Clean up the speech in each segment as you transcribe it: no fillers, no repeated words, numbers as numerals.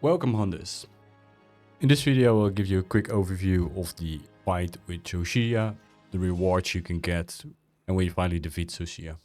Welcome hunters. In this video I'll give you a quick overview of the fight with Zoh Shia, the rewards you can get, and when you finally defeat Zoh Shia.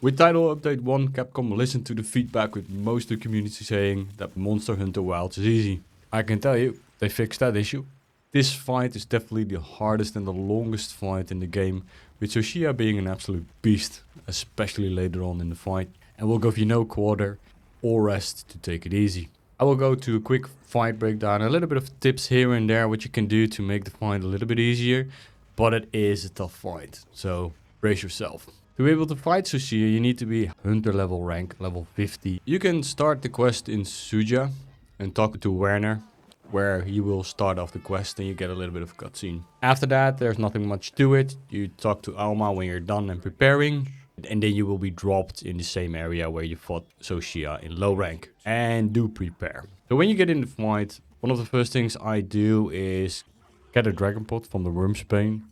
With title update 1, Capcom listened to the feedback with most of the community saying that Monster Hunter Wilds is easy. I can tell you, they fixed that issue. This fight is definitely the hardest and the longest fight in the game, with Zoh Shia being an absolute beast, especially later on in the fight, and will give you no quarter or rest to take it easy. I will go to a quick fight breakdown, a little bit of tips here and there what you can do to make the fight a little bit easier, but it is a tough fight, so brace yourself. To be able to fight Zoh Shia, you need to be hunter level rank, level 50. You can start the quest in Suja and talk to Werner, where he will start off the quest and you get a little bit of cutscene. After that, there's nothing much to it. You talk to Alma when you're done and preparing, and then you will be dropped in the same area where you fought Zoh Shia in low rank. And do prepare. So when you get in the fight, one of the first things I do is get a dragon pot from the Worm's Bane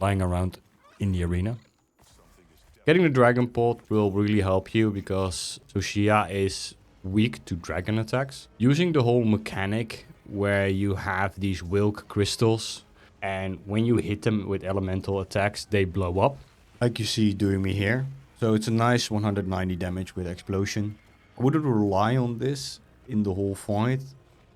lying around in the arena. Getting the dragon pot will really help you because Zoh Shia is weak to dragon attacks. Using the whole mechanic where you have these Wilk crystals, and when you hit them with elemental attacks, they blow up, like you see doing me here. So it's a nice 190 damage with explosion. I wouldn't rely on this in the whole fight,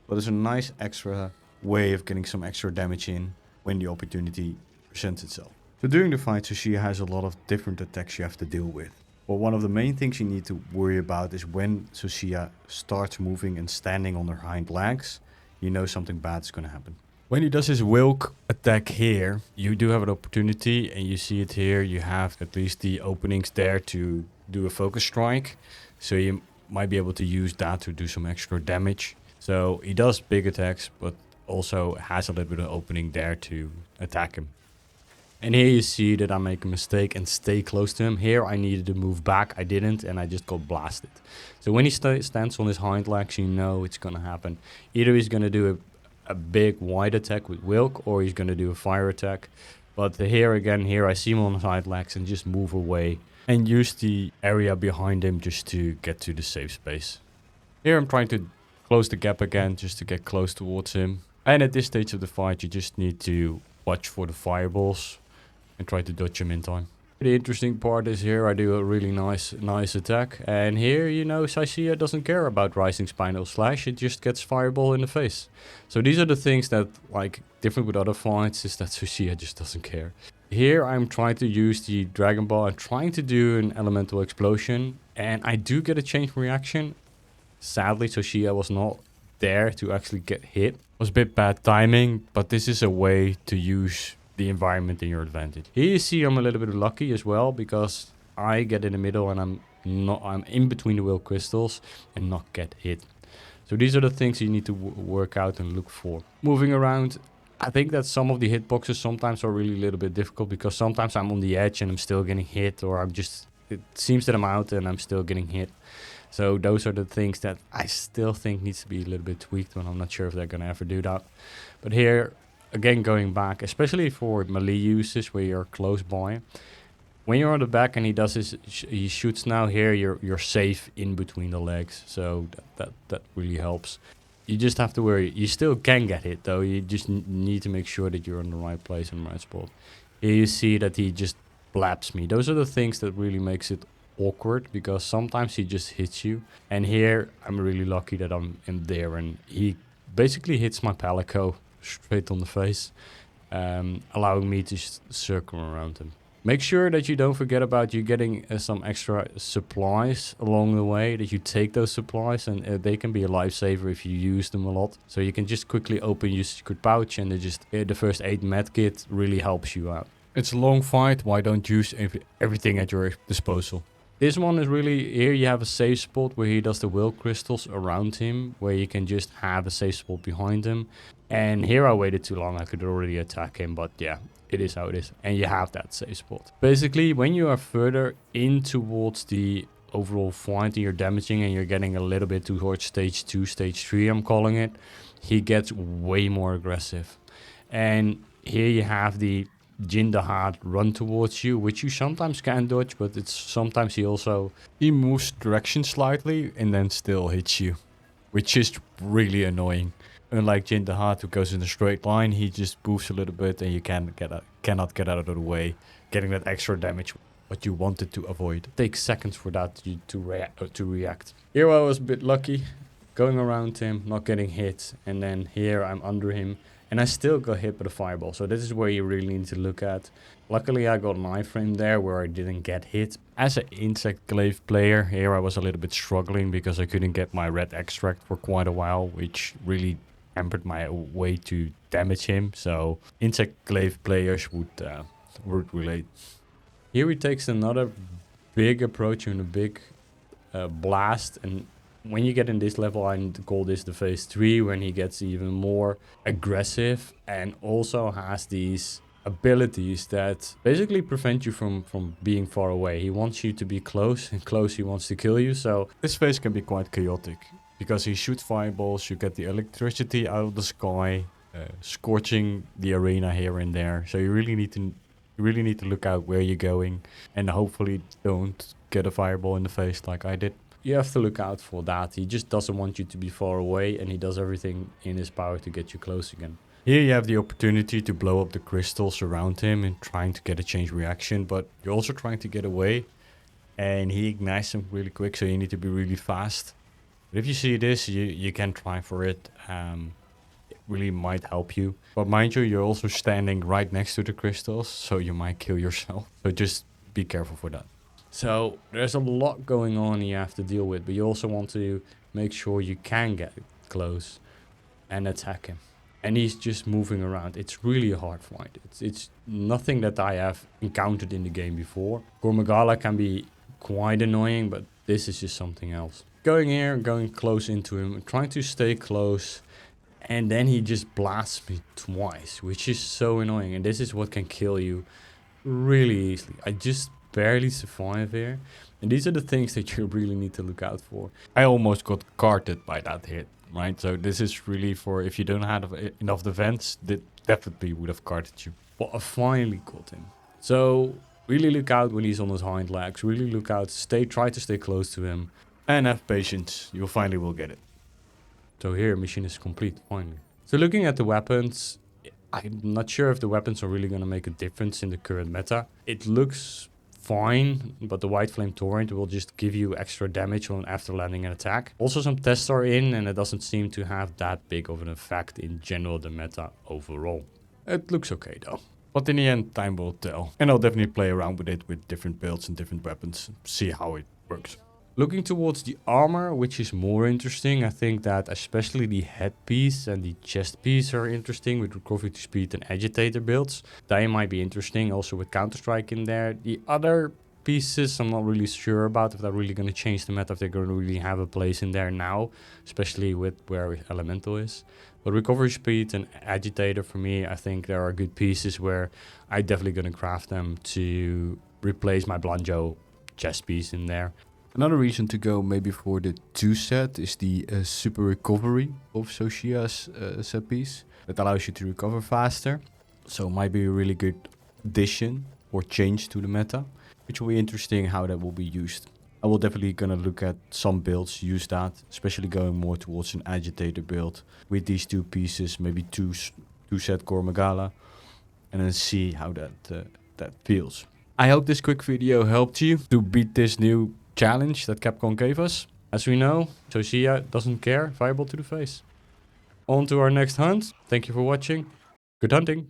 but it's a nice extra way of getting some extra damage in when the opportunity presents itself. So during the fight, Zoh Shia has a lot of different attacks you have to deal with. But one of the main things you need to worry about is when Zoh Shia starts moving and standing on her hind legs, you know something bad is going to happen. When he does his Wilk attack here, you do have an opportunity, and you see it here, you have at least the openings there to do a focus strike. So you might be able to use that to do some extra damage. So he does big attacks, but also has a little bit of opening there to attack him. And here you see that I make a mistake and stay close to him. Here I needed to move back, I didn't, and I just got blasted. So when he stands on his hind legs, you know it's gonna happen. Either he's gonna do a big wide attack with Wilk, or he's gonna do a fire attack. But here again, here I see him on his hind legs and just move away and use the area behind him just to get to the safe space. Here I'm trying to close the gap again just to get close towards him. And at this stage of the fight, you just need to watch for the fireballs and try to dodge him in time. The interesting part is here I do a really nice attack, and here, you know, Zoh Shia doesn't care about Rising Spinal Slash, it just gets fireball in the face. So these are the things that, like, different with other fights, is that Zoh Shia just doesn't care. Here I'm trying to use the Dragon Ball and trying to do an elemental explosion, and I do get a chain reaction. Sadly, Zoh Shia was not there to actually get hit. It was a bit bad timing, but this is a way to use the environment in your advantage. Here you see I'm a little bit lucky as well, because I get in the middle and I'm in between the Will crystals and not get hit. So these are the things you need to work out and look for. Moving around, I think that some of the hitboxes sometimes are really a little bit difficult, because sometimes I'm on the edge and I'm still getting hit, or it seems that I'm out and I'm still getting hit. So those are the things that I still think needs to be a little bit tweaked, and I'm not sure if they're gonna ever do that. But here, again, going back, especially for melee uses where you're close by, when you're on the back and he shoots now, here you're safe in between the legs, so that really helps. You just have to worry. You still can get hit though. You just need to make sure that you're in the right place and right spot. Here you see that he just blaps me. Those are the things that really makes it awkward, because sometimes he just hits you, and here I'm really lucky that I'm in there and he basically hits my palico straight on the face, allowing me to circle around him. Make sure that you don't forget about you getting some extra supplies along the way, that you take those supplies, and they can be a lifesaver if you use them a lot. So you can just quickly open your secret pouch, and the first aid med kit really helps you out. It's a long fight, why don't use everything at your disposal? This one is really, here you have a safe spot where he does the will crystals around him, where you can just have a safe spot behind him. And here I waited too long, I could already attack him, but yeah, it is how it is. And you have that safe spot. Basically, when you are further in towards the overall fight and you're damaging and you're getting a little bit towards stage 2, stage 3, I'm calling it, he gets way more aggressive. And here you have the Jindahad run towards you, which you sometimes can dodge, but sometimes he moves direction slightly and then still hits you. which is really annoying. Unlike Jin the Heart, who goes in a straight line, he just moves a little bit and you cannot get out of the way, getting that extra damage what you wanted to avoid. It takes seconds for that to react. Here I was a bit lucky, going around him, not getting hit, and then here I'm under him, and I still got hit by the fireball. So this is where you really need to look at. Luckily I got an iframe there where I didn't get hit. As an insect glaive player, here I was a little bit struggling because I couldn't get my red extract for quite a while, which really hampered my way to damage him. So insect glaive players would relate. Here he takes another big approach and a big blast, and when you get in this level, I call this the phase 3, when he gets even more aggressive and also has these abilities that basically prevent you from being far away. He wants you to be close, and close he wants to kill you. So this phase can be quite chaotic because he shoots fireballs, you get the electricity out of the sky, scorching the arena here and there. So you really need to look out where you're going and hopefully don't get a fireball in the face like I did. You have to look out for that. He just doesn't want you to be far away, and he does everything in his power to get you close again. Here you have the opportunity to blow up the crystals around him and trying to get a chain reaction, but you're also trying to get away, and he ignites them really quick, so you need to be really fast. But if you see this, you can try for it. It really might help you. But mind you, you're also standing right next to the crystals, so you might kill yourself. So just be careful for that. So there's a lot going on you have to deal with, but you also want to make sure you can get close and attack him. And he's just moving around. It's really a hard fight. It's nothing that I have encountered in the game before. Gormagala can be quite annoying, but this is just something else. Going here, going close into him, trying to stay close, and then he just blasts me twice, which is so annoying. And this is what can kill you really easily. I just barely survive here, and these are the things that you really need to look out for. I almost got carted by that hit, right? So this is really for if you don't have enough defense, that definitely would have carted you. But I finally got him. So really look out when he's on his hind legs. Really look out, try to stay close to him, and have patience. You finally will get it. So here mission is complete finally. So looking at the weapons, I'm not sure if the weapons are really going to make a difference in the current meta. It looks fine, but the White Flame Torrent will just give you extra damage on after landing an attack. Also some tests are in, and it doesn't seem to have that big of an effect in general the meta overall. It looks okay though. But in the end, time will tell. And I'll definitely play around with it with different builds and different weapons, see how it works. Looking towards the armor, which is more interesting, I think that especially the headpiece and the chest piece are interesting with recovery to speed and agitator builds. They might be interesting also with Counter-Strike in there. The other pieces I'm not really sure about if they're really going to change the meta, if they're going to really have a place in there now, especially with where Elemental is. But recovery speed and agitator for me, I think there are good pieces where I'm definitely going to craft them to replace my Blanjo chest piece in there. Another reason to go maybe for the 2 set is the super recovery of Zoh Shia's set piece. That allows you to recover faster. So it might be a really good addition or change to the meta, which will be interesting how that will be used. I will definitely gonna look at some builds, use that, especially going more towards an agitator build with these 2 pieces, maybe 2 set Gormagala, and then see how that feels. I hope this quick video helped you to beat this new challenge that Capcom gave us. As we know, Zoh Shia doesn't care, fireball to the face. On to our next hunt. Thank you for watching. Good hunting.